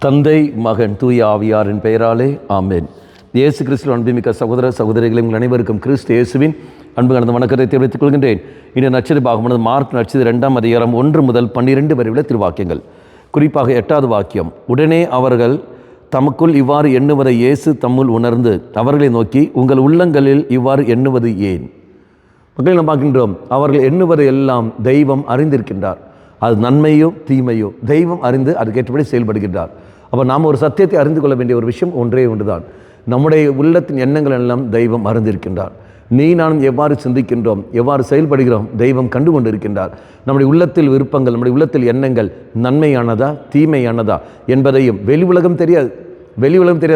தந்தை, மகன், தூய ஆவியாரின் பெயராலே ஆமென். இயேசு கிறிஸ்துவின் அன்புமிக்க சகோதர சகோதரிகளை உங்கள் அனைவருக்கும் கிறிஸ்து இயேசுவின் அன்பு கலந்த வணக்கத்தை தெரிவித்துக் கொள்கின்றேன். இந்த நற்செய்தி பாகமானது மார்க் நற்செய்தி 2ஆம் அதிகாரம் 1 முதல் 12 வரை உள்ள திருவாக்கியங்கள். குறிப்பாக 8வது வாக்கியம். உடனே அவர்கள் தமக்குள் இவ்வாறு எண்ணுவதை இயேசு தம்முள் உணர்ந்து அவர்களை நோக்கி, உங்கள் உள்ளங்களில் இவ்வாறு எண்ணுவது ஏன்? மக்கள் நாம் பார்க்கின்றோம், அவர்கள் எண்ணுவதை எல்லாம் தெய்வம் அறிந்திருக்கின்றார். அது நன்மையோ தீமையோ தெய்வம் அறிந்து அதுக்கேற்றபடி செயல்படுகின்றார். அப்போ நாம் ஒரு சத்தியத்தை அறிந்து கொள்ள வேண்டிய ஒரு விஷயம் ஒன்றே ஒன்றுதான். நம்முடைய உள்ளத்தின் எண்ணங்கள் எல்லாம் தெய்வம் அறிந்திருக்கின்றார். நீ நானும் எவ்வாறு சிந்திக்கின்றோம், எவ்வாறு செயல்படுகிறோம், தெய்வம் கண்டு கொண்டு இருக்கின்றார். நம்முடைய உள்ளத்தில் விருப்பங்கள், நம்முடைய உள்ளத்தில் எண்ணங்கள் நன்மையானதா தீமையானதா என்பதையும் வெளி உலகம் தெரியாது,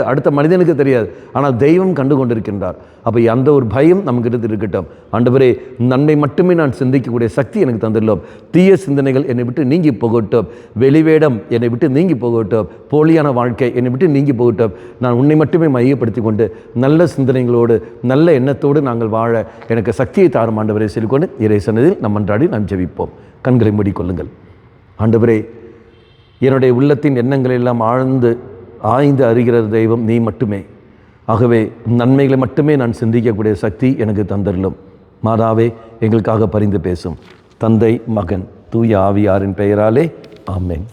அடுத்த மனிதனுக்கு தெரியாது, ஆனால் தெய்வம் கண்டு கொண்டிருக்கின்றார். அப்போ அந்த ஒரு பயம் நமக்கு இருக்கட்டும். ஆண்டவரே, நன்மை மட்டுமே நான் சிந்திக்கக்கூடிய சக்தி எனக்கு தந்துள்ளோம். தீய சிந்தனைகள் என்னை விட்டு நீங்கி போகட்டும், வெளிவேடம் என்னை விட்டு நீங்கி போகட்டும், போலியான வாழ்க்கை என்னை விட்டு நீங்கி போகட்டும். நான் உன்னை மட்டுமே மையப்படுத்தி கொண்டு நல்ல சிந்தனைகளோடு நல்ல எண்ணத்தோடு நாங்கள் வாழ எனக்கு சக்தியை தாரும் ஆண்டவரே சொல்லிக்கொண்டு இறை சன்னதியில் நம் அன்றாடி நாம் ஜெபிப்போம். கண்களை மூடிக்கொள்ளுங்கள். ஆண்டவரே, என்னுடைய உள்ளத்தின் எண்ணங்கள் எல்லாம் ஆய்ந்து அறிகிற தெய்வம் நீ மட்டுமே. ஆகவே நன்மைகளை மட்டுமே நான் சிந்திக்கக்கூடிய சக்தி எனக்கு தந்தருளும். மாதாவே, எங்களுக்காக பரிந்து பேசும். தந்தை, மகன், தூய ஆவியாரின் பெயராலே ஆமென்.